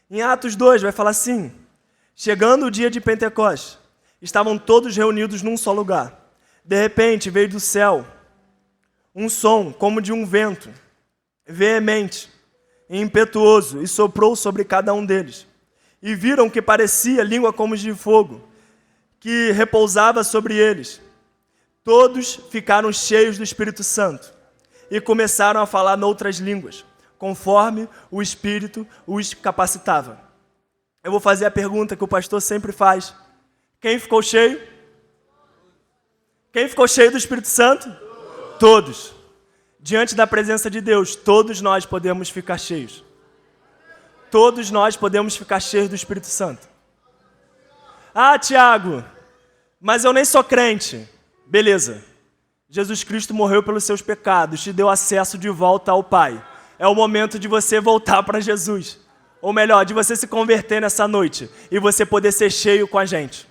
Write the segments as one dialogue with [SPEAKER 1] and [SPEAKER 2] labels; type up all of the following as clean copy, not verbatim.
[SPEAKER 1] Em Atos 2 vai falar assim: chegando o dia de Pentecostes, estavam todos reunidos num só lugar. De repente veio do céu um som como de um vento, veemente e impetuoso, e soprou sobre cada um deles. E viram que parecia língua como de fogo, que repousava sobre eles. Todos ficaram cheios do Espírito Santo e começaram a falar noutras línguas, conforme o Espírito os capacitava. Eu vou fazer a pergunta que o pastor sempre faz: quem ficou cheio? Quem ficou cheio do Espírito Santo? Todos. Diante da presença de Deus, todos nós podemos ficar cheios. Todos nós podemos ficar cheios do Espírito Santo. Ah, Tiago, mas eu nem sou crente. Beleza. Jesus Cristo morreu pelos seus pecados, te deu acesso de volta ao Pai. É o momento de você voltar para Jesus. Ou melhor, de você se converter nessa noite e você poder ser cheio com a gente.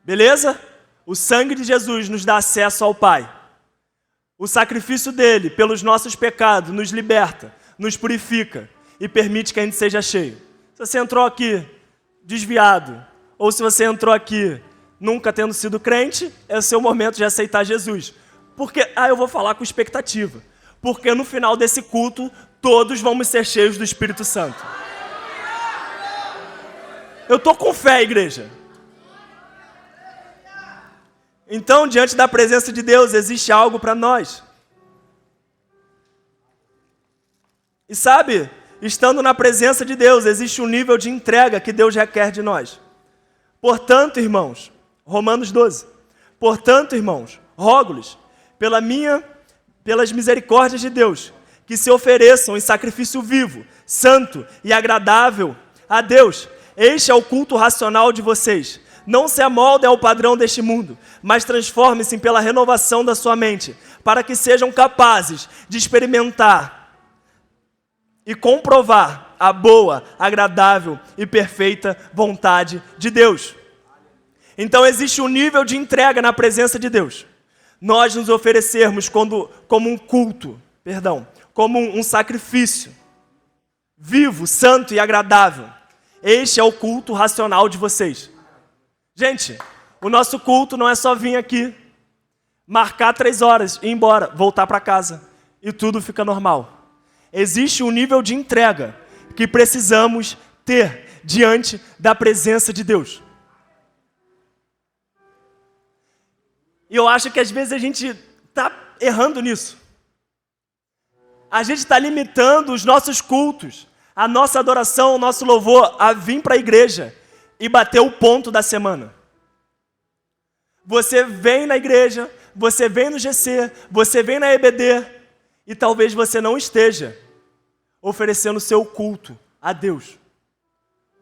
[SPEAKER 1] Beleza? O sangue de Jesus nos dá acesso ao Pai. O sacrifício dele pelos nossos pecados nos liberta, nos purifica e permite que a gente seja cheio. Se você entrou aqui desviado, ou se você entrou aqui nunca tendo sido crente, é o seu momento de aceitar Jesus. Porque, eu vou falar com expectativa. Porque no final desse culto, todos vamos ser cheios do Espírito Santo. Eu estou com fé, igreja. Então, diante da presença de Deus, existe algo para nós. E sabe, estando na presença de Deus, existe um nível de entrega que Deus requer de nós. Portanto, irmãos, Romanos 12. Portanto, irmãos, rogo-lhes, pelas misericórdias de Deus, que se ofereçam em sacrifício vivo, santo e agradável a Deus. Este é o culto racional de vocês. Não se amoldem ao padrão deste mundo, mas transformem-se pela renovação da sua mente, para que sejam capazes de experimentar e comprovar a boa, agradável e perfeita vontade de Deus. Então existe um nível de entrega na presença de Deus. Nós nos oferecermos como um culto, como um sacrifício vivo, santo e agradável. Este é o culto racional de vocês. Gente, o nosso culto não é só vir aqui, marcar 3 horas, ir embora, voltar para casa e tudo fica normal. Existe um nível de entrega que precisamos ter diante da presença de Deus. E eu acho que às vezes a gente está errando nisso. A gente está limitando os nossos cultos, a nossa adoração, o nosso louvor a vir para a igreja e bater o ponto da semana. Você vem na igreja, você vem no GC, você vem na EBD e talvez você não esteja oferecendo o seu culto a Deus.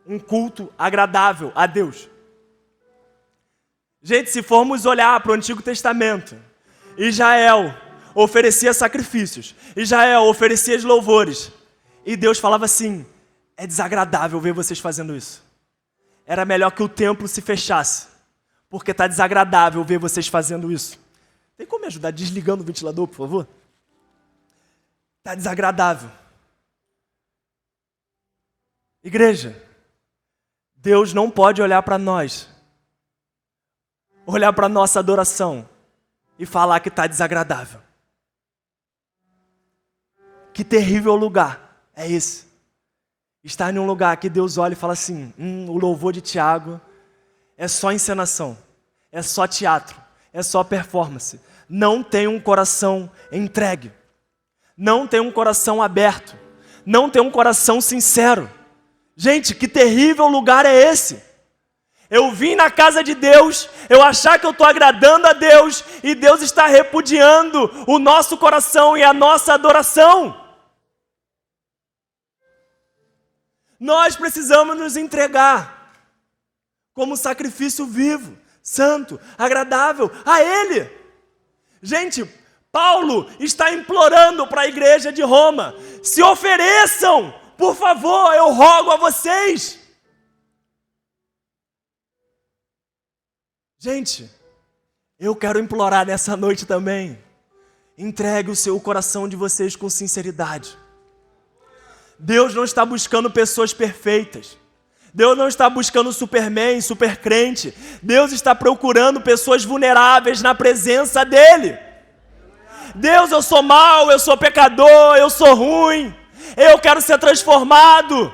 [SPEAKER 1] Um culto agradável a Deus. Gente, se formos olhar para o Antigo Testamento, Israel oferecia sacrifícios, Israel oferecia louvores, e Deus falava assim: é desagradável ver vocês fazendo isso. Era melhor que o templo se fechasse, porque está desagradável ver vocês fazendo isso. Tem como me ajudar desligando o ventilador, por favor? Está desagradável. Igreja, Deus não pode olhar para nós, olhar para a nossa adoração e falar que está desagradável. Que terrível lugar é esse. Estar em um lugar que Deus olha e fala assim: o louvor de Tiago é só encenação, é só teatro, é só performance. Não tem um coração entregue, não tem um coração aberto, não tem um coração sincero. Gente, que terrível lugar é esse? Eu vim na casa de Deus, eu achar que eu estou agradando a Deus, e Deus está repudiando o nosso coração e a nossa adoração. Nós precisamos nos entregar como sacrifício vivo, santo, agradável a Ele. Gente, Paulo está implorando para a igreja de Roma: se ofereçam, por favor, eu rogo a vocês. Gente, eu quero implorar nessa noite também: entregue o seu coração de vocês com sinceridade. Deus não está buscando pessoas perfeitas. Deus não está buscando superman, supercrente. Deus está procurando pessoas vulneráveis na presença dEle. Deus, eu sou mau, eu sou pecador, eu sou ruim. Eu quero ser transformado.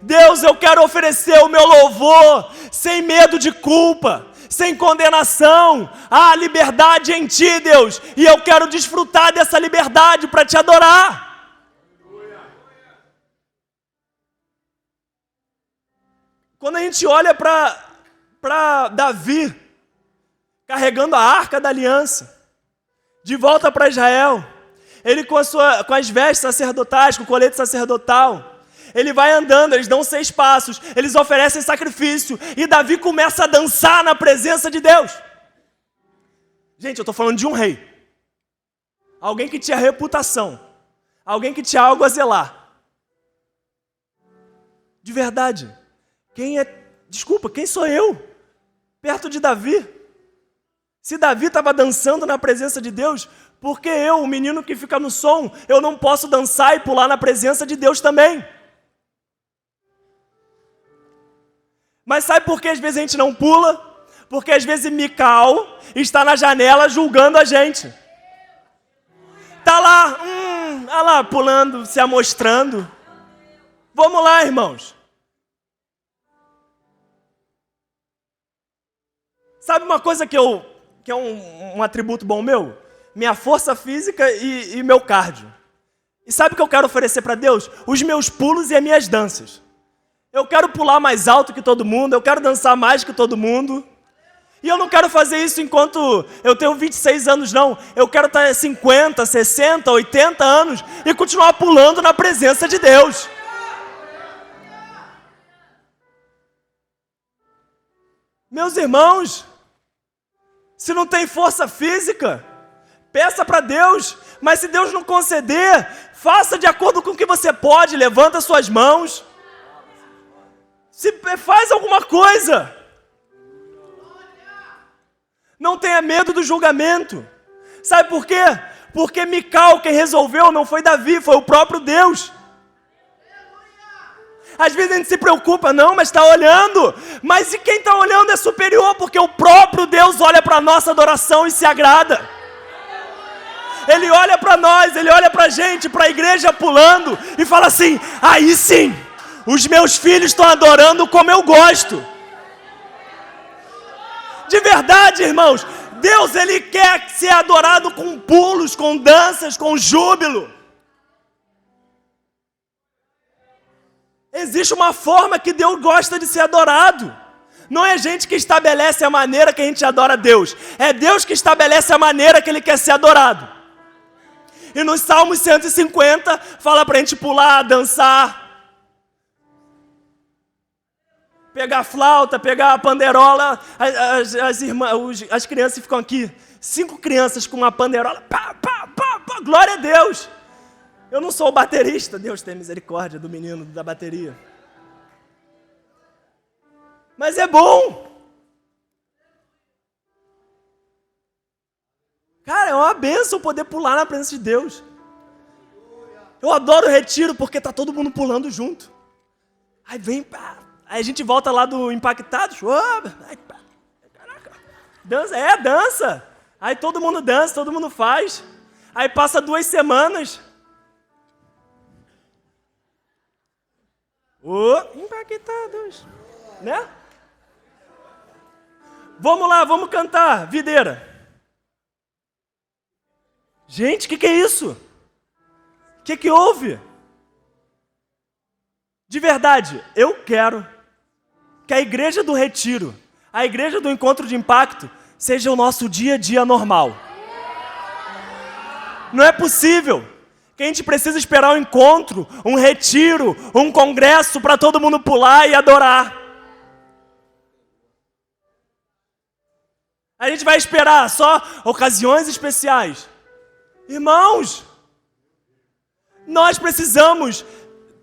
[SPEAKER 1] Deus, eu quero oferecer o meu louvor sem medo de culpa, sem condenação. Há liberdade em Ti, Deus, e eu quero desfrutar dessa liberdade para Te adorar. Quando a gente olha para Davi, carregando a arca da aliança, de volta para Israel, ele com as vestes sacerdotais, com o colete sacerdotal, ele vai andando, eles dão 6 passos, eles oferecem sacrifício, e Davi começa a dançar na presença de Deus. Gente, eu estou falando de um rei, alguém que tinha reputação, alguém que tinha algo a zelar. De verdade, quem sou eu perto de Davi? Se Davi estava dançando na presença de Deus, por que eu, o menino que fica no som, eu não posso dançar e pular na presença de Deus também? Mas sabe por que às vezes a gente não pula? Porque às vezes Mical está na janela julgando a gente. Está lá, pulando, se amostrando. Vamos lá, irmãos. Sabe uma coisa que é um atributo bom meu? Minha força física e meu cardio. E sabe o que eu quero oferecer para Deus? Os meus pulos e as minhas danças. Eu quero pular mais alto que todo mundo, eu quero dançar mais que todo mundo. E eu não quero fazer isso enquanto eu tenho 26 anos, não. Eu quero estar 50, 60, 80 anos e continuar pulando na presença de Deus. Meus irmãos, se não tem força física, peça para Deus, mas se Deus não conceder, faça de acordo com o que você pode, levanta suas mãos, faz alguma coisa. Não tenha medo do julgamento. Sabe por quê? Porque Mical, quem resolveu, não foi Davi, foi o próprio Deus. Às vezes a gente se preocupa, não, mas está olhando. Mas e quem está olhando é superior, porque o próprio Deus olha para a nossa adoração e se agrada. Ele olha para nós, Ele olha para a gente, para a igreja pulando e fala assim, aí sim, os meus filhos estão adorando como eu gosto. De verdade, irmãos, Deus, Ele quer ser adorado com pulos, com danças, com júbilo. Existe uma forma que Deus gosta de ser adorado. Não é a gente que estabelece a maneira que a gente adora Deus. É Deus que estabelece a maneira que Ele quer ser adorado. E nos Salmos 150, fala para a gente pular, dançar, pegar a flauta, pegar a panderola. As crianças ficam aqui, 5 crianças com uma panderola, pá, pá, pá, pá, glória a Deus. Eu não sou o baterista, Deus tem misericórdia do menino da bateria. Mas é bom. Cara, é uma bênção poder pular na presença de Deus. Eu adoro o retiro porque tá todo mundo pulando junto. Aí vem, pá. Aí a gente volta lá do Impactados. Caraca. Dança, dança. Aí todo mundo dança, todo mundo faz. Aí passa 2 semanas. Impactados, né? Vamos lá, vamos cantar, videira. Gente, o que é isso? O que houve? De verdade, eu quero que a igreja do retiro, a igreja do encontro de impacto, seja o nosso dia a dia normal. Não é possível que a gente precisa esperar um encontro, um retiro, um congresso para todo mundo pular e adorar. A gente vai esperar só ocasiões especiais. Irmãos, nós precisamos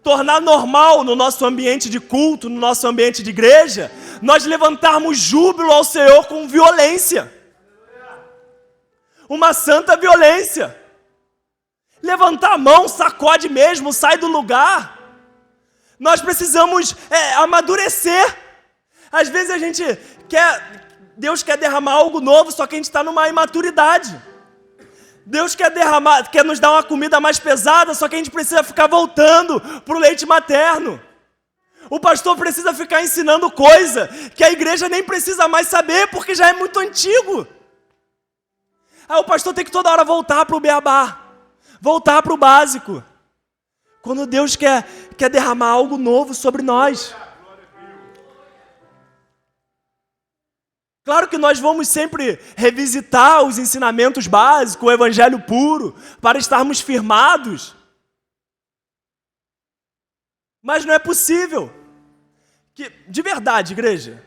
[SPEAKER 1] tornar normal no nosso ambiente de culto, no nosso ambiente de igreja, nós levantarmos júbilo ao Senhor com violência. Uma santa violência. Levantar a mão, sacode mesmo, sai do lugar. Nós precisamos amadurecer. Às vezes a gente Deus quer derramar algo novo, só que a gente está numa imaturidade. Deus quer nos dar uma comida mais pesada, só que a gente precisa ficar voltando para o leite materno. O pastor precisa ficar ensinando coisa que a igreja nem precisa mais saber, porque já é muito antigo. Aí o pastor tem que toda hora voltar para o beabá, voltar para o básico. Quando Deus quer derramar algo novo sobre nós. Claro que nós vamos sempre revisitar os ensinamentos básicos, o evangelho puro, para estarmos firmados. Mas não é possível. De verdade, igreja.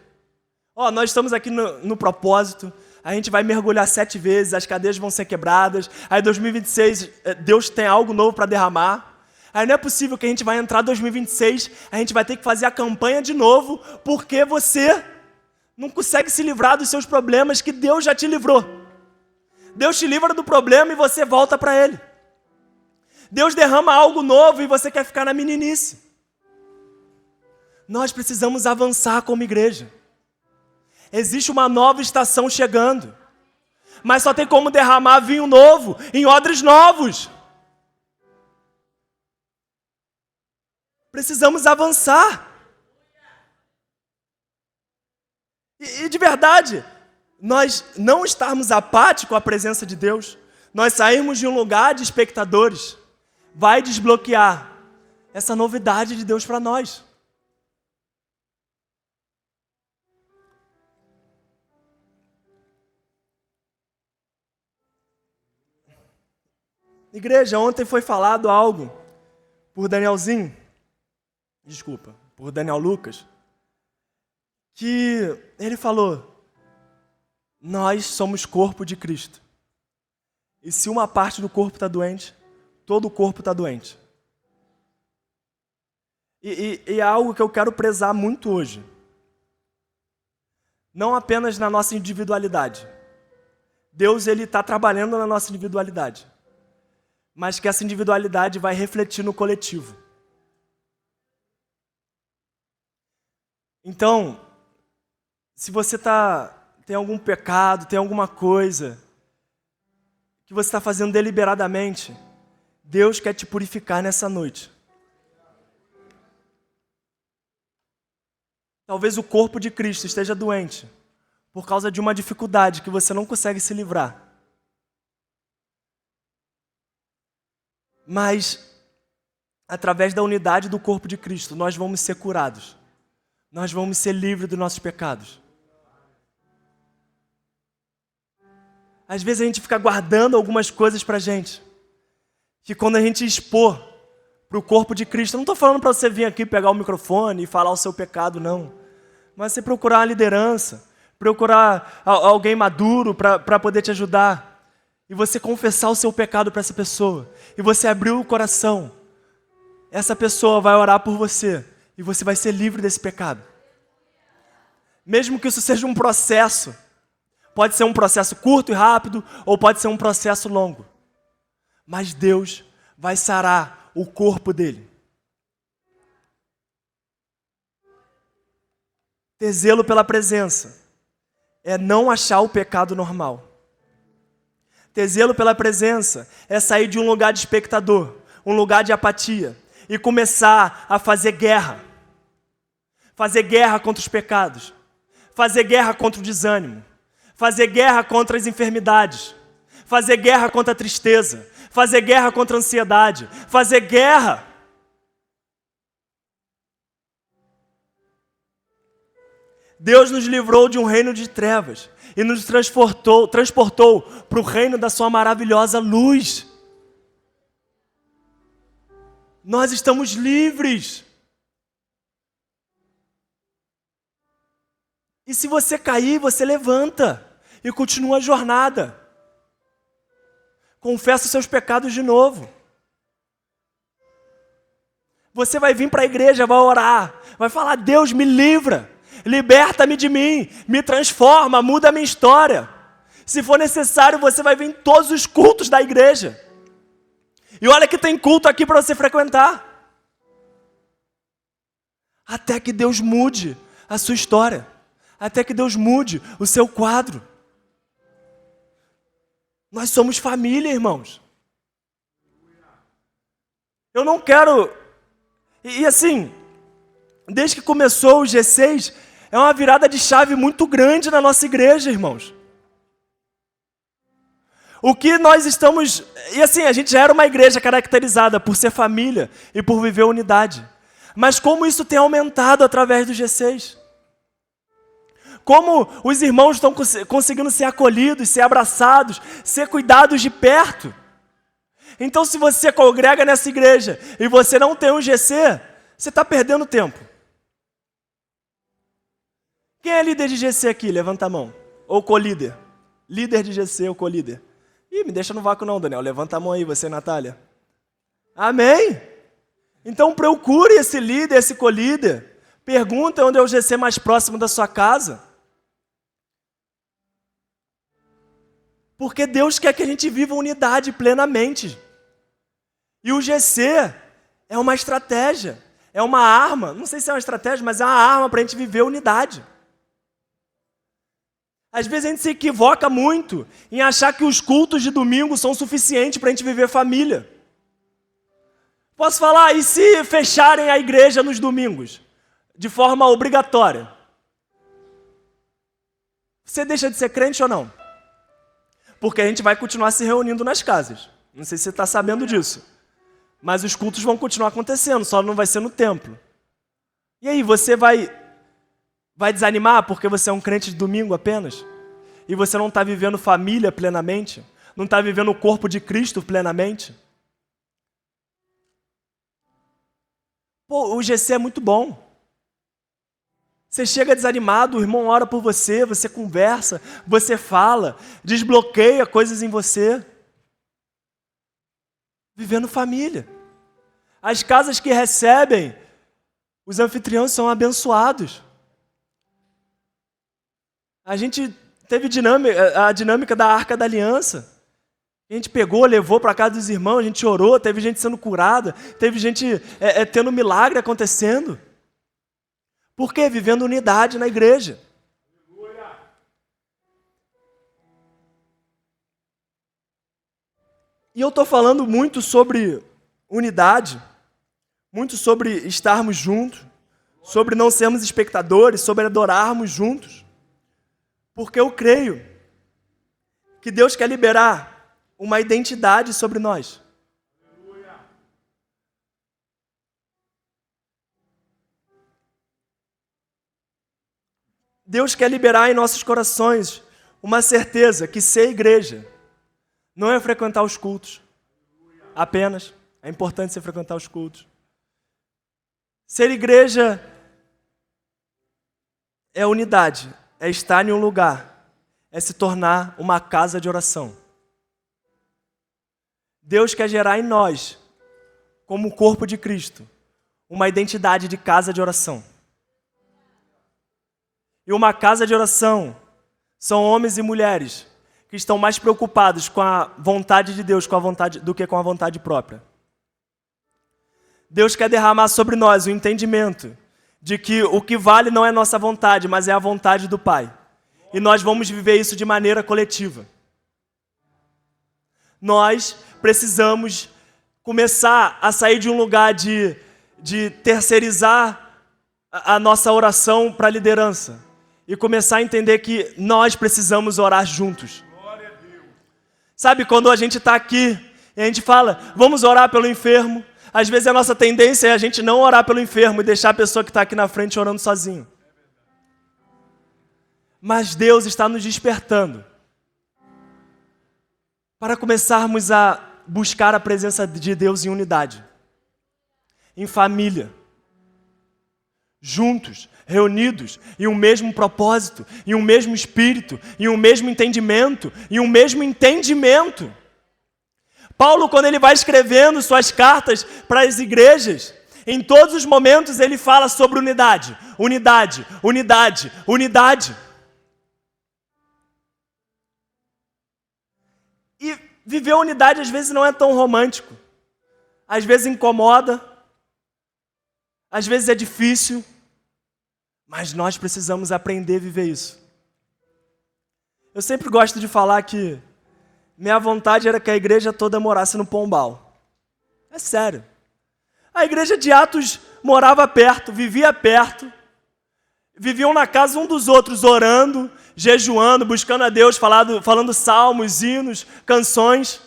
[SPEAKER 1] Nós estamos aqui no propósito, a gente vai mergulhar 7 vezes, as cadeias vão ser quebradas, aí 2026 Deus tem algo novo para derramar. Aí não é possível que a gente vai entrar em 2026, a gente vai ter que fazer a campanha de novo, porque você não consegue se livrar dos seus problemas que Deus já te livrou. Deus te livra do problema e você volta para Ele. Deus derrama algo novo e você quer ficar na meninice. Nós precisamos avançar como igreja. Existe uma nova estação chegando, mas só tem como derramar vinho novo em odres novos. Precisamos avançar. E de verdade, nós não estarmos apáticos à presença de Deus, nós sairmos de um lugar de espectadores, vai desbloquear essa novidade de Deus para nós. Igreja, ontem foi falado algo por Daniel Lucas, que ele falou: nós somos corpo de Cristo. E se uma parte do corpo está doente, todo o corpo está doente. E é algo que eu quero prezar muito hoje. Não apenas na nossa individualidade. Deus está trabalhando na nossa individualidade. Mas que essa individualidade vai refletir no coletivo. Então, se você tem algum pecado, tem alguma coisa que você está fazendo deliberadamente, Deus quer te purificar nessa noite. Talvez o corpo de Cristo esteja doente por causa de uma dificuldade que você não consegue se livrar. Mas, através da unidade do corpo de Cristo, nós vamos ser curados. Nós vamos ser livres dos nossos pecados. Às vezes a gente fica guardando algumas coisas pra gente, que quando a gente expor pro corpo de Cristo, eu não estou falando para você vir aqui pegar o microfone e falar o seu pecado, não. Mas você procurar uma liderança, procurar alguém maduro para poder te ajudar. E você confessar o seu pecado para essa pessoa. E você abrir o coração. Essa pessoa vai orar por você. E você vai ser livre desse pecado. Mesmo que isso seja um processo. Pode ser um processo curto e rápido, ou pode ser um processo longo. Mas Deus vai sarar o corpo dele. Ter zelo pela presença é não achar o pecado normal. Ter zelo pela presença é sair de um lugar de espectador, um lugar de apatia, e começar a fazer guerra. Fazer guerra contra os pecados. Fazer guerra contra o desânimo. Fazer guerra contra as enfermidades. Fazer guerra contra a tristeza. Fazer guerra contra a ansiedade. Fazer guerra. Deus nos livrou de um reino de trevas e nos transportou para o reino da sua maravilhosa luz. Nós estamos livres. E se você cair, você levanta e continua a jornada. Confessa os seus pecados de novo. Você vai vir para a igreja, vai orar, vai falar: Deus, me livra. Liberta-me de mim, me transforma, muda a minha história. Se for necessário, você vai vir em todos os cultos da igreja. E olha que tem culto aqui para você frequentar. Até que Deus mude a sua história. Até que Deus mude o seu quadro. Nós somos família, irmãos. Eu não quero... E assim, desde que começou o G6, é uma virada de chave muito grande na nossa igreja, irmãos. O que nós estamos... E assim, a gente já era uma igreja caracterizada por ser família e por viver unidade. Mas como isso tem aumentado através do G6? Como os irmãos estão conseguindo ser acolhidos, ser abraçados, ser cuidados de perto? Então, se você congrega nessa igreja e você não tem um GC, você está perdendo tempo. Quem é líder de GC aqui? Levanta a mão. Ou co-líder? Líder de GC ou co-líder? Ih, me deixa no vácuo não, Daniel. Levanta a mão aí, você, Natália. Amém? Então procure esse líder, esse co-líder. Pergunta onde é o GC mais próximo da sua casa. Porque Deus quer que a gente viva unidade plenamente. E o GC é uma estratégia, é uma arma. Não sei se é uma estratégia, mas é uma arma para a gente viver unidade. Às vezes a gente se equivoca muito em achar que os cultos de domingo são suficientes para a gente viver família. Posso falar, e se fecharem a igreja nos domingos? De forma obrigatória? Você deixa de ser crente ou não? Porque a gente vai continuar se reunindo nas casas. Não sei se você está sabendo disso. Mas os cultos vão continuar acontecendo, só não vai ser no templo. E aí, você vai desanimar porque você é um crente de domingo apenas? E você não está vivendo família plenamente? Não está vivendo o corpo de Cristo plenamente? Pô, o GC é muito bom. Você chega desanimado, o irmão ora por você, você conversa, você fala, desbloqueia coisas em você. Vivendo família. As casas que recebem, os anfitriões são abençoados. A gente teve a dinâmica da Arca da Aliança. A gente pegou, levou para casa dos irmãos, a gente orou, teve gente sendo curada, teve gente tendo milagre acontecendo. Por quê? Vivendo unidade na igreja. E eu estou falando muito sobre unidade, muito sobre estarmos juntos, sobre não sermos espectadores, sobre adorarmos juntos. Porque eu creio que Deus quer liberar uma identidade sobre nós. Deus quer liberar em nossos corações uma certeza que ser igreja não é frequentar os cultos apenas. É importante você frequentar os cultos. Ser igreja é unidade, é estar em um lugar, é se tornar uma casa de oração. Deus quer gerar em nós, como o corpo de Cristo, uma identidade de casa de oração. E uma casa de oração são homens e mulheres que estão mais preocupados com a vontade de Deus do que com a vontade própria. Deus quer derramar sobre nós o entendimento de que o que vale não é nossa vontade, mas é a vontade do Pai. E nós vamos viver isso de maneira coletiva. Nós precisamos começar a sair de um lugar de terceirizar a nossa oração para a liderança e começar a entender que nós precisamos orar juntos. Sabe, quando a gente está aqui e a gente fala, vamos orar pelo enfermo, às vezes a nossa tendência é a gente não orar pelo enfermo e deixar a pessoa que está aqui na frente orando sozinho. Mas Deus está nos despertando para começarmos a buscar a presença de Deus em unidade, em família, juntos, reunidos, em um mesmo propósito, em um mesmo espírito, em um mesmo entendimento, Paulo, quando ele vai escrevendo suas cartas para as igrejas, em todos os momentos ele fala sobre unidade, unidade, unidade, unidade. E viver a unidade às vezes não é tão romântico. às vezes incomoda, às vezes é difícil, mas nós precisamos aprender a viver isso. Eu sempre gosto de falar que minha vontade era que a igreja toda morasse no Pombal. É sério. A igreja de Atos morava perto, vivia perto, viviam na casa um dos outros, orando, jejuando, buscando a Deus, falando salmos, hinos, canções.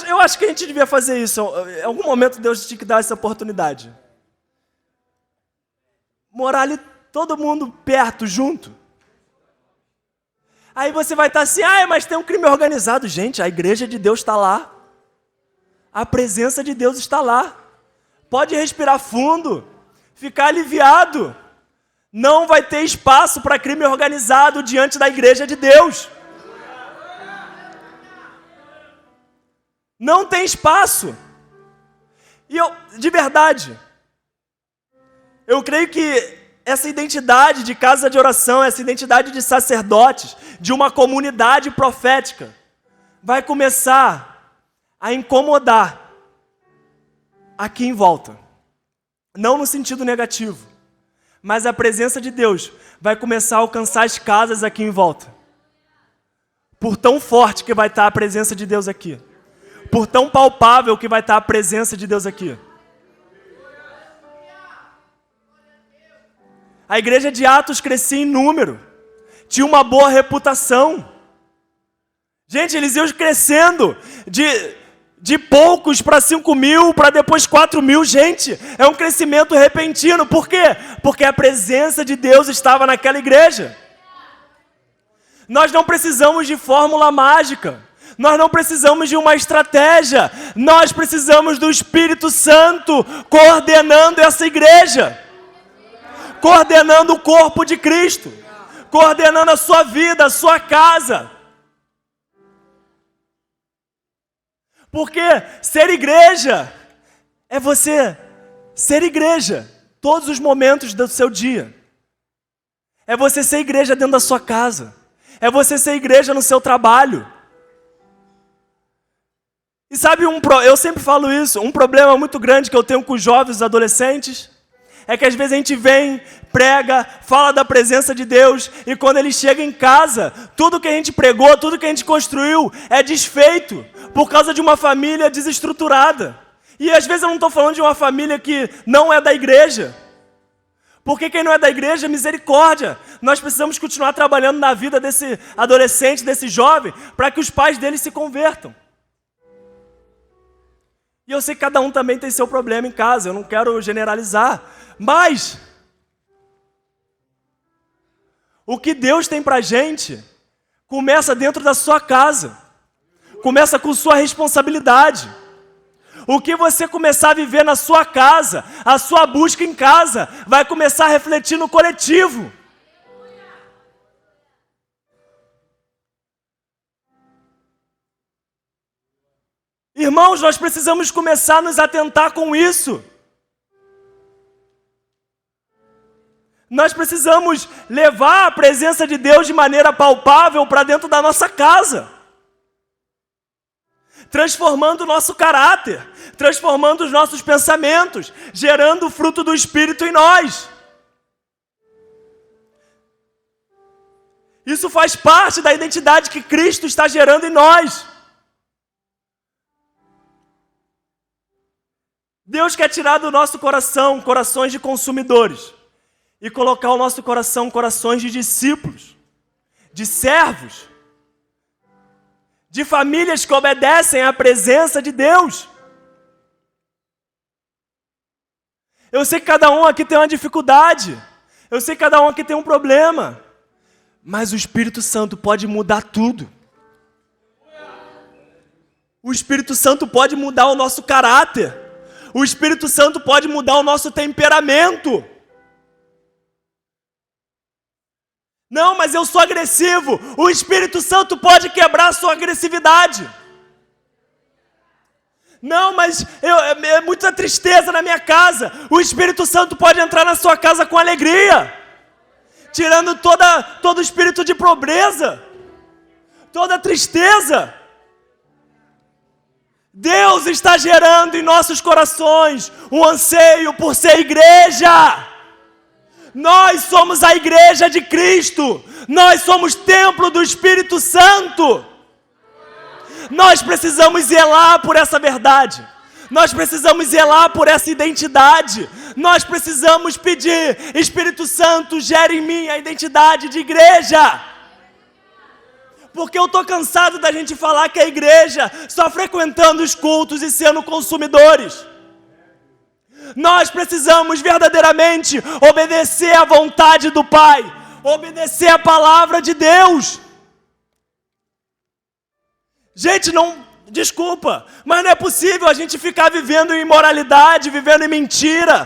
[SPEAKER 1] Eu acho que a gente devia fazer isso. Em algum momento Deus tinha que dar essa oportunidade. Morar ali todo mundo perto, junto. Aí você vai estar assim, mas tem um crime organizado. Gente, a igreja de Deus está lá. A presença de Deus está lá. Pode respirar fundo, ficar aliviado. Não vai ter espaço para crime organizado diante da igreja de Deus. Não tem espaço. E de verdade, eu creio que essa identidade de casa de oração, essa identidade de sacerdotes, de uma comunidade profética, vai começar a incomodar aqui em volta. Não no sentido negativo, mas a presença de Deus vai começar a alcançar as casas aqui em volta. Por tão forte que vai estar a presença de Deus aqui. Por tão palpável que vai estar a presença de Deus aqui. A igreja de Atos crescia em número, tinha uma boa reputação. Gente, eles iam crescendo de poucos para 5.000, para depois 4.000. Gente, é um crescimento repentino. Por quê? Porque a presença de Deus estava naquela igreja. Nós não precisamos de fórmula mágica. Nós não precisamos de uma estratégia. Nós precisamos do Espírito Santo coordenando essa igreja. Coordenando o corpo de Cristo. Coordenando a sua vida, a sua casa. Porque ser igreja é você ser igreja todos os momentos do seu dia. É você ser igreja dentro da sua casa. É você ser igreja no seu trabalho. E sabe, eu sempre falo isso, um problema muito grande que eu tenho com os jovens, os adolescentes, é que às vezes a gente vem, prega, fala da presença de Deus, e quando ele chega em casa, tudo que a gente pregou, tudo que a gente construiu é desfeito, por causa de uma família desestruturada. E às vezes eu não estou falando de uma família que não é da igreja, porque quem não é da igreja, misericórdia. Nós precisamos continuar trabalhando na vida desse adolescente, desse jovem, para que os pais dele se convertam. E eu sei que cada um também tem seu problema em casa, eu não quero generalizar, mas o que Deus tem pra gente começa dentro da sua casa, começa com sua responsabilidade. O que você começar a viver na sua casa, a sua busca em casa, vai começar a refletir no coletivo. Irmãos, nós precisamos começar a nos atentar com isso. Nós precisamos levar a presença de Deus de maneira palpável para dentro da nossa casa. Transformando o nosso caráter, transformando os nossos pensamentos, gerando o fruto do Espírito em nós. Isso faz parte da identidade que Cristo está gerando em nós. Deus quer tirar do nosso coração corações de consumidores e colocar o nosso coração corações de discípulos, de servos, de famílias que obedecem à presença de Deus. Eu sei que cada um aqui tem uma dificuldade, eu sei que cada um aqui tem um problema, mas o Espírito Santo pode mudar tudo. O Espírito Santo pode mudar o nosso caráter. O Espírito Santo pode mudar o nosso temperamento. Não, mas eu sou agressivo. O Espírito Santo pode quebrar a sua agressividade. Não, mas é muita tristeza na minha casa. O Espírito Santo pode entrar na sua casa com alegria, tirando todo o espírito de pobreza. toda tristeza. Deus está gerando em nossos corações um anseio por ser igreja. Nós somos a igreja de Cristo. Nós somos templo do Espírito Santo. Nós precisamos zelar por essa verdade. Nós precisamos zelar por essa identidade. Nós precisamos pedir: Espírito Santo, gere em mim a identidade de igreja. Porque eu estou cansado da gente falar que é igreja só frequentando os cultos e sendo consumidores. Nós precisamos verdadeiramente obedecer à vontade do Pai, obedecer à palavra de Deus. Gente, desculpa, mas não é possível a gente ficar vivendo em imoralidade, vivendo em mentira,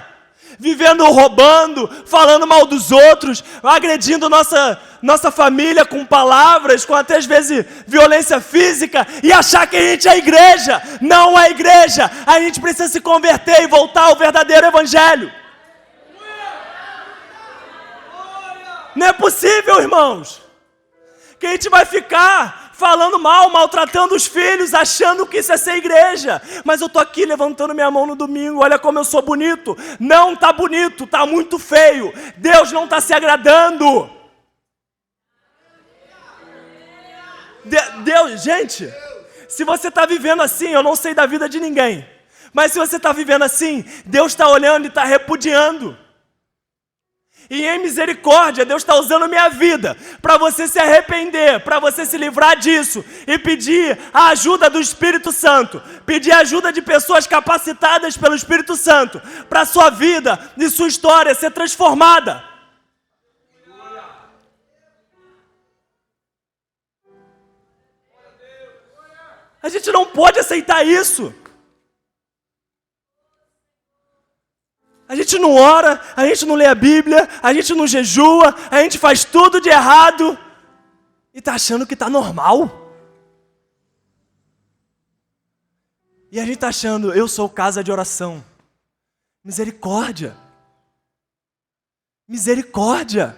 [SPEAKER 1] vivendo roubando, falando mal dos outros, agredindo nossa família com palavras, com até às vezes violência física, e achar que a gente é igreja. Não é igreja. A gente precisa se converter e voltar ao verdadeiro evangelho. Não é possível, irmãos, que a gente vai ficar falando mal, maltratando os filhos, achando que isso é ser igreja. Mas eu estou aqui levantando minha mão no domingo, olha como eu sou bonito. Não está bonito, está muito feio. Deus não está se agradando. Deus, gente, se você está vivendo assim, eu não sei da vida de ninguém, mas se você está vivendo assim, Deus está olhando e está repudiando. E em misericórdia, Deus está usando minha vida para você se arrepender, para você se livrar disso e pedir a ajuda do Espírito Santo, pedir a ajuda de pessoas capacitadas pelo Espírito Santo para a sua vida e sua história ser transformada. A gente não pode aceitar isso. A gente não ora, a gente não lê a Bíblia, a gente não jejua, a gente faz tudo de errado e está achando que está normal. E a gente está achando: eu sou casa de oração. Misericórdia. Misericórdia.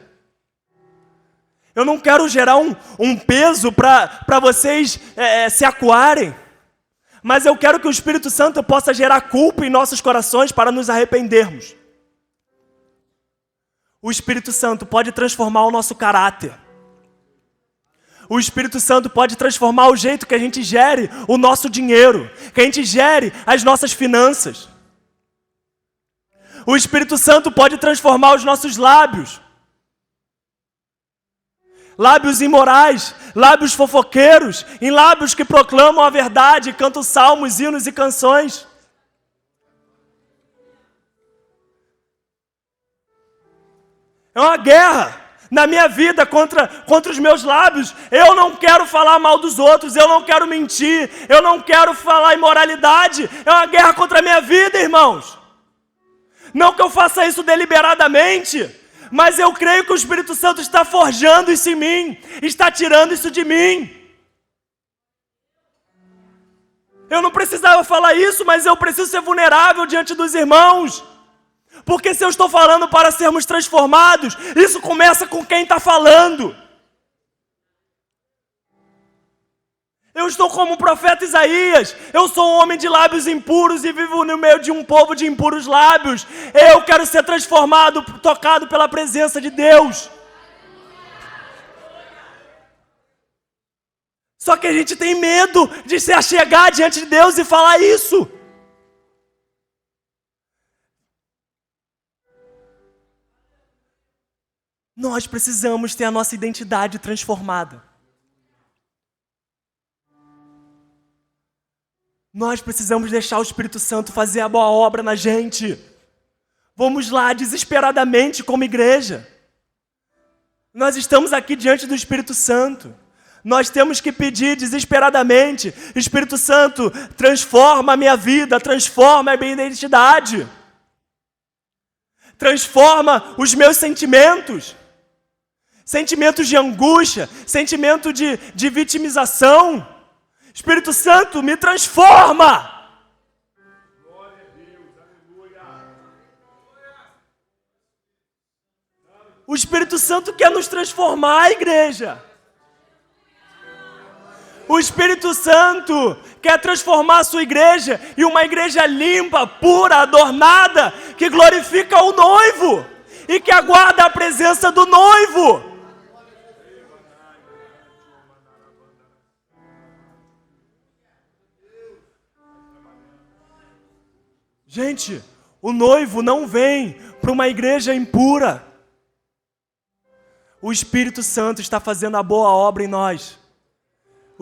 [SPEAKER 1] Eu não quero gerar um peso para vocês se acuarem. Mas eu quero que o Espírito Santo possa gerar culpa em nossos corações para nos arrependermos. O Espírito Santo pode transformar o nosso caráter. O Espírito Santo pode transformar o jeito que a gente gere o nosso dinheiro, que a gente gere as nossas finanças. O Espírito Santo pode transformar os nossos lábios. Lábios imorais, lábios fofoqueiros, em lábios que proclamam a verdade, cantam salmos, hinos e canções. É uma guerra na minha vida contra os meus lábios. Eu não quero falar mal dos outros, eu não quero mentir, eu não quero falar imoralidade. É uma guerra contra a minha vida, irmãos. Não que eu faça isso deliberadamente, mas eu creio que o Espírito Santo está forjando isso em mim, está tirando isso de mim. Eu não precisava falar isso, mas eu preciso ser vulnerável diante dos irmãos. Porque se eu estou falando para sermos transformados, isso começa com quem está falando. Eu estou como o profeta Isaías. Eu sou um homem de lábios impuros e vivo no meio de um povo de impuros lábios. Eu quero ser transformado, tocado pela presença de Deus. Só que a gente tem medo de se achegar diante de Deus e falar isso. Nós precisamos ter a nossa identidade transformada. Nós precisamos deixar o Espírito Santo fazer a boa obra na gente. Vamos lá desesperadamente como igreja. Nós estamos aqui diante do Espírito Santo. Nós temos que pedir desesperadamente: Espírito Santo, transforma a minha vida, transforma a minha identidade. Transforma os meus sentimentos. Sentimentos de angústia, sentimento de vitimização. Espírito Santo, me transforma. Glória a Deus, aleluia. O Espírito Santo quer nos transformar, igreja. O Espírito Santo quer transformar a sua igreja em uma igreja limpa, pura, adornada, que glorifica o noivo e que aguarda a presença do noivo. Gente, o noivo não vem para uma igreja impura. O Espírito Santo está fazendo a boa obra em nós.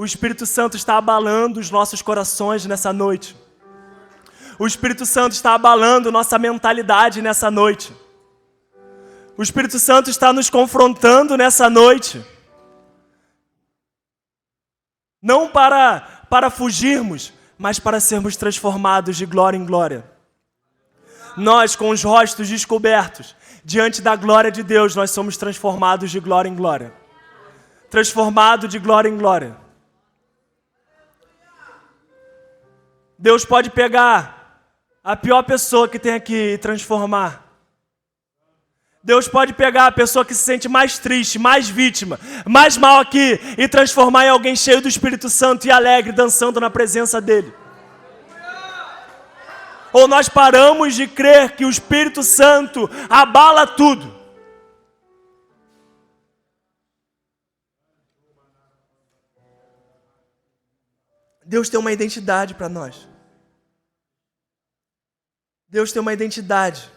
[SPEAKER 1] O Espírito Santo está abalando os nossos corações nessa noite. O Espírito Santo está abalando nossa mentalidade nessa noite. O Espírito Santo está nos confrontando nessa noite. Não para fugirmos, mas para sermos transformados de glória em glória. Nós, com os rostos descobertos, diante da glória de Deus, nós somos transformados de glória em glória. Transformado de glória em glória. Deus pode pegar a pior pessoa que tem aqui e transformar. Deus pode pegar a pessoa que se sente mais triste, mais vítima, mais mal aqui e transformar em alguém cheio do Espírito Santo e alegre, dançando na presença dEle. Ou nós paramos de crer que o Espírito Santo abala tudo. Deus tem uma identidade para nós. Deus tem uma identidade.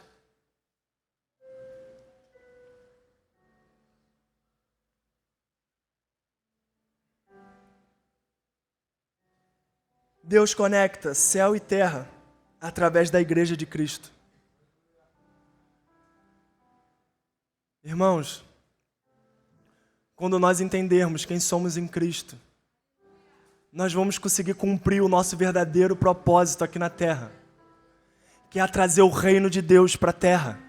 [SPEAKER 1] Deus conecta céu e terra através da igreja de Cristo. Irmãos, quando nós entendermos quem somos em Cristo, nós vamos conseguir cumprir o nosso verdadeiro propósito aqui na terra, que é trazer o reino de Deus para a terra.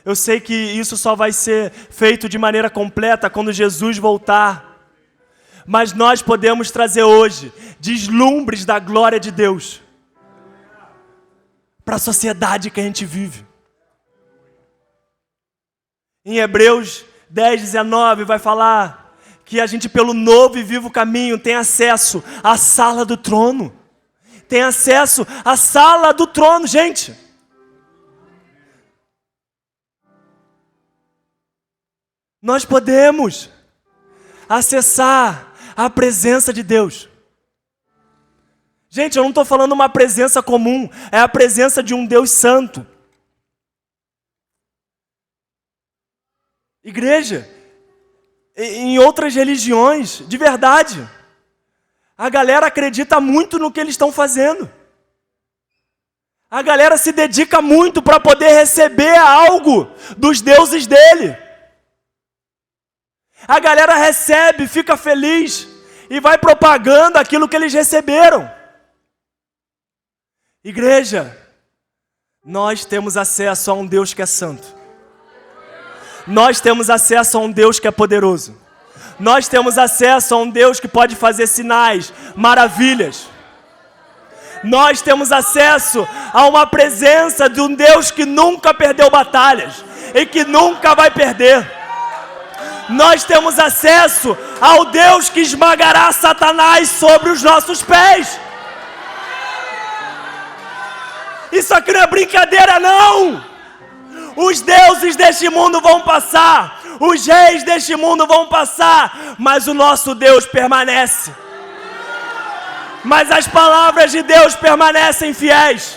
[SPEAKER 1] Eu sei que isso só vai ser feito de maneira completa quando Jesus voltar, mas nós podemos trazer hoje deslumbres da glória de Deus para a sociedade que a gente vive. Em Hebreus 10, 19 vai falar que a gente pelo novo e vivo caminho tem acesso à sala do trono. Tem acesso à sala do trono, gente. Nós podemos acessar a presença de Deus. Gente, eu não estou falando uma presença comum, é a presença de um Deus santo. Igreja, em outras religiões, de verdade, a galera acredita muito no que eles estão fazendo. A galera se dedica muito para poder receber algo dos deuses dele. A galera recebe, fica feliz e vai propagando aquilo que eles receberam. Igreja, nós temos acesso a um Deus que é santo. Nós temos acesso a um Deus que é poderoso. Nós temos acesso a um Deus que pode fazer sinais, maravilhas. Nós temos acesso a uma presença de um Deus que nunca perdeu batalhas e que nunca vai perder. Nós temos acesso ao Deus que esmagará Satanás sobre os nossos pés. Isso aqui não é brincadeira, não! Os deuses deste mundo vão passar, os reis deste mundo vão passar, mas o nosso Deus permanece. Mas as palavras de Deus permanecem fiéis.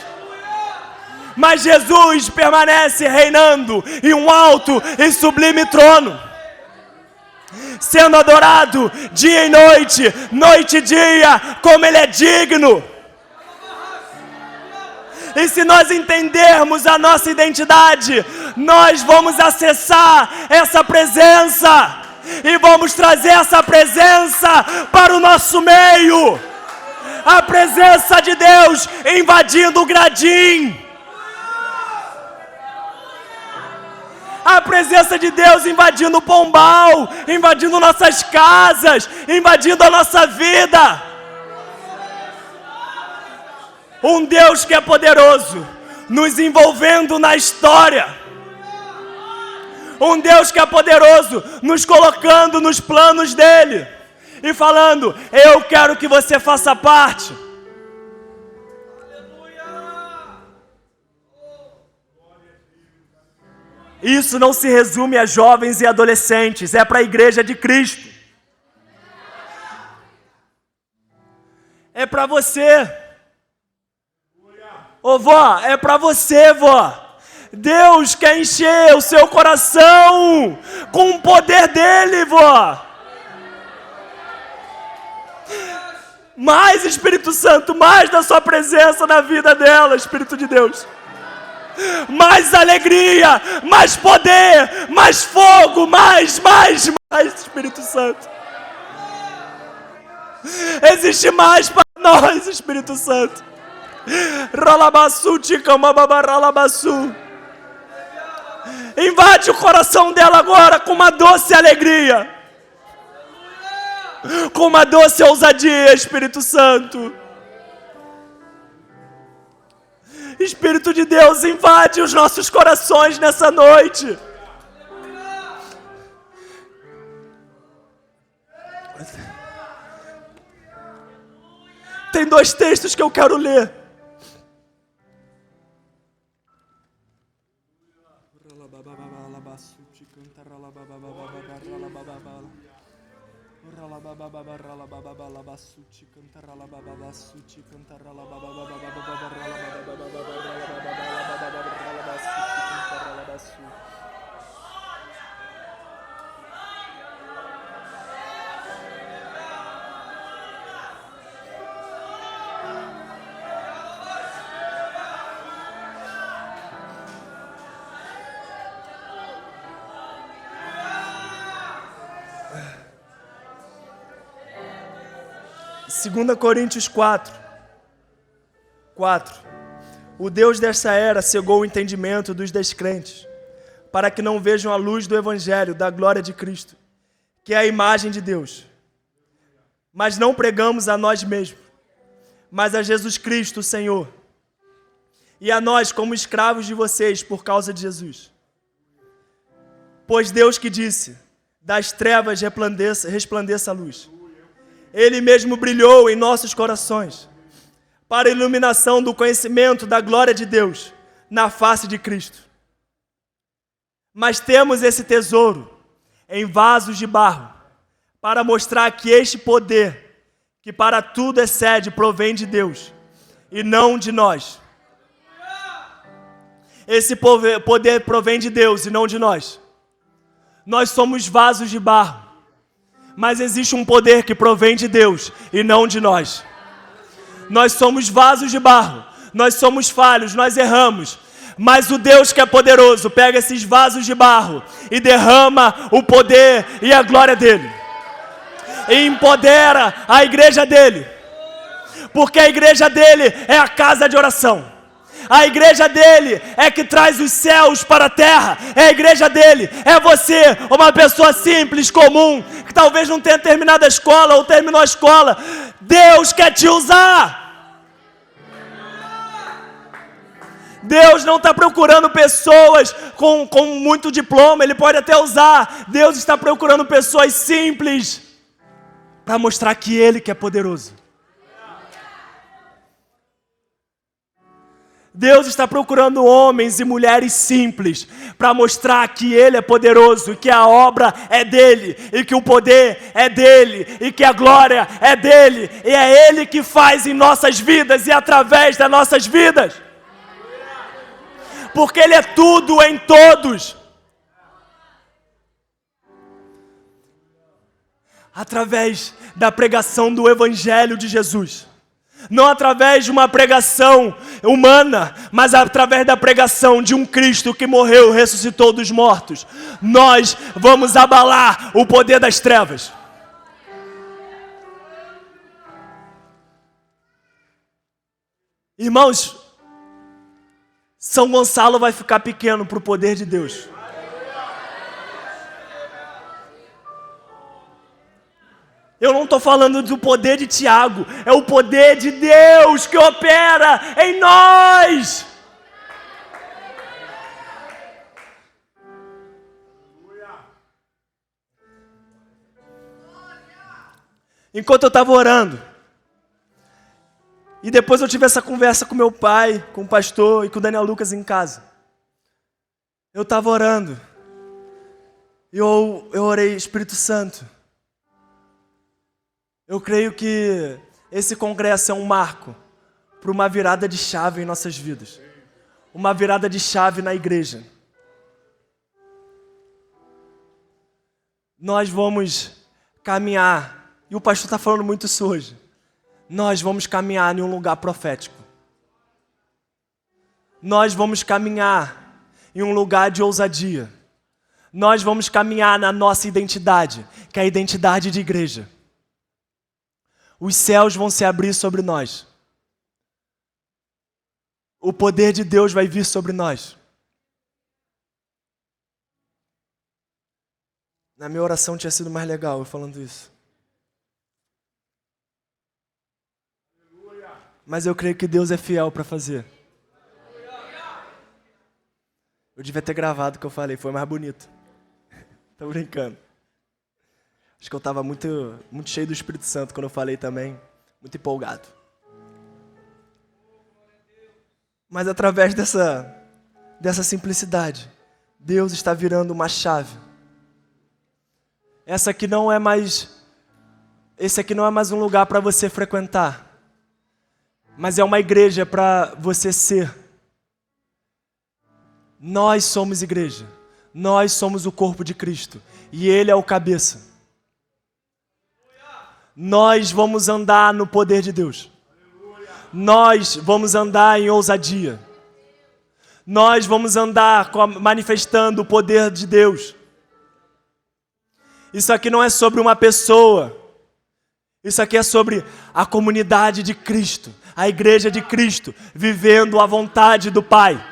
[SPEAKER 1] Mas Jesus permanece reinando em um alto e sublime trono, sendo adorado dia e noite, noite e dia, como Ele é digno. E se nós entendermos a nossa identidade, nós vamos acessar essa presença e vamos trazer essa presença para o nosso meio. A presença de Deus invadindo o Gradim. A presença de Deus invadindo o Pombal, invadindo nossas casas, invadindo a nossa vida. Um Deus que é poderoso, nos envolvendo na história. Um Deus que é poderoso, nos colocando nos planos dEle. e falando: eu quero que você faça parte. Isso não se resume a jovens e adolescentes, é para a igreja de Cristo. É para você. Ô vó, é para você, vó. Deus quer encher o seu coração com o poder dele, vó. Mais Espírito Santo, mais da sua presença na vida dela, Espírito de Deus. Mais alegria, mais poder, mais fogo, mais Espírito Santo. Existe mais para nós, Espírito Santo. Ralabassu, ticamababa, ralabassu. Invade o coração dela agora com uma doce alegria. Com uma doce ousadia, Espírito Santo. Espírito de Deus, invade os nossos corações nessa noite. Tem 2 textos que eu quero ler. Segunda Coríntios 4. O Deus desta era cegou o entendimento dos descrentes, para que não vejam a luz do Evangelho, da glória de Cristo, que é a imagem de Deus. Mas não pregamos a nós mesmos, mas a Jesus Cristo, o Senhor, e a nós como escravos de vocês por causa de Jesus. Pois Deus que disse, das trevas resplandeça a luz. Ele mesmo brilhou em nossos corações, para a iluminação do conhecimento da glória de Deus, na face de Cristo. Mas temos esse tesouro em vasos de barro, para mostrar que este poder, que para tudo excede, provém de Deus, e não de nós. Esse poder provém de Deus e não de nós. Nós somos vasos de barro, mas existe um poder que provém de Deus e não de nós. Nós somos vasos de barro, nós somos falhos, nós erramos, mas o Deus que é poderoso pega esses vasos de barro e derrama o poder e a glória dele, e empodera a igreja dele, porque a igreja dele é a casa de oração. A igreja dele é que traz os céus para a terra. É a igreja dele. É você, uma pessoa simples, comum, que talvez não tenha terminado a escola ou terminou a escola. Deus quer te usar. Deus não está procurando pessoas com muito diploma. Ele pode até usar. Deus está procurando pessoas simples para mostrar que Ele que é poderoso. Deus está procurando homens e mulheres simples para mostrar que Ele é poderoso e que a obra é dEle e que o poder é dEle e que a glória é dEle e é Ele que faz em nossas vidas e através das nossas vidas, porque Ele é tudo em todos. Através da pregação do Evangelho de Jesus. Não através de uma pregação humana, mas através da pregação de um Cristo que morreu e ressuscitou dos mortos. Nós vamos abalar o poder das trevas. Irmãos, São Gonçalo vai ficar pequeno para o poder de Deus. Eu não estou falando do poder de Tiago, é o poder de Deus que opera em nós. enquanto eu estava orando. E depois eu tive essa conversa com meu pai, com o pastor e com o Daniel Lucas em casa. Eu estava orando. E eu orei, Espírito Santo. Eu creio que esse congresso é um marco para uma virada de chave em nossas vidas. Uma virada de chave na igreja. Nós vamos caminhar, e o pastor está falando muito isso hoje. Nós vamos caminhar em um lugar profético. Nós vamos caminhar em um lugar de ousadia. Nós vamos caminhar na nossa identidade, que é a identidade de igreja. Os céus vão se abrir sobre nós. O poder de Deus vai vir sobre nós. Na minha oração tinha sido mais legal eu falando isso. Mas eu creio que Deus é fiel para fazer. Eu devia ter gravado o que eu falei, foi mais bonito. Tô brincando. Acho que eu estava muito cheio do Espírito Santo quando eu falei também. Muito empolgado. Mas através dessa simplicidade, Deus está virando uma chave. Esse aqui não é mais um lugar para você frequentar. Mas é uma igreja para você ser. Nós somos igreja. Nós somos o corpo de Cristo. E Ele é o cabeça. Nós vamos andar no poder de Deus. Nós vamos andar em ousadia. Nós vamos andar manifestando o poder de Deus. Isso aqui não é sobre uma pessoa. Isso aqui é sobre a comunidade de Cristo. A igreja de Cristo, vivendo a vontade do Pai.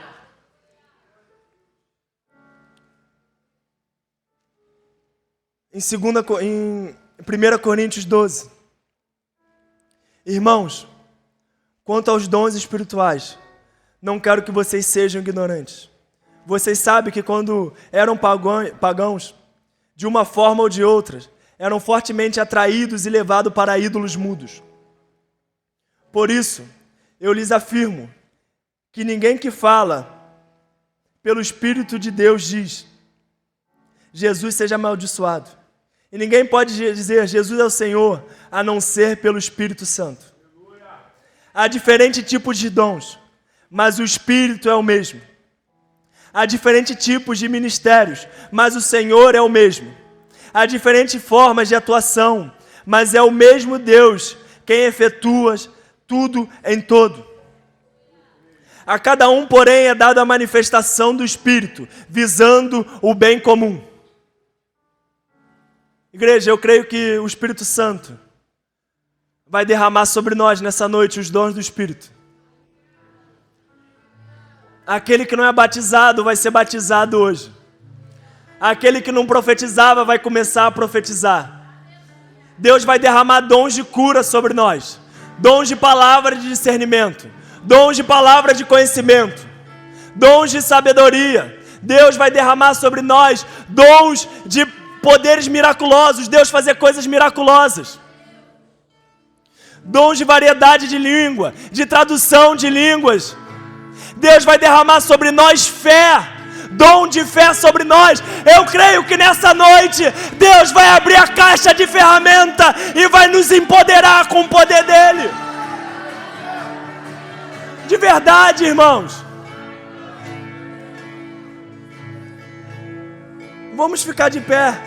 [SPEAKER 1] Em 1 Coríntios 12. Irmãos, quanto aos dons espirituais, não quero que vocês sejam ignorantes. Vocês sabem que quando eram pagãos, de uma forma ou de outra, eram fortemente atraídos e levados para ídolos mudos. Por isso, eu lhes afirmo que ninguém que fala pelo Espírito de Deus diz: Jesus seja amaldiçoado. E ninguém pode dizer Jesus é o Senhor, a não ser pelo Espírito Santo. Há diferentes tipos de dons, mas o Espírito é o mesmo. Há diferentes tipos de ministérios, mas o Senhor é o mesmo. Há diferentes formas de atuação, mas é o mesmo Deus quem efetua tudo em todo. A cada um, porém, é dada a manifestação do Espírito, visando o bem comum. Igreja, eu creio que o Espírito Santo vai derramar sobre nós nessa noite os dons do Espírito. Aquele que não é batizado vai ser batizado hoje. Aquele que não profetizava vai começar a profetizar. Deus vai derramar dons de cura sobre nós. Dons de palavra de discernimento. Dons de palavra de conhecimento. Dons de sabedoria. Deus vai derramar sobre nós dons de poderes miraculosos. Deus fazer coisas miraculosas. Dons de variedade de língua. De tradução de línguas. Deus vai derramar sobre nós fé. Dom de fé sobre nós. Eu creio que nessa noite Deus vai abrir a caixa de ferramenta e vai nos empoderar com o poder dele. De verdade, irmãos. Vamos ficar de pé.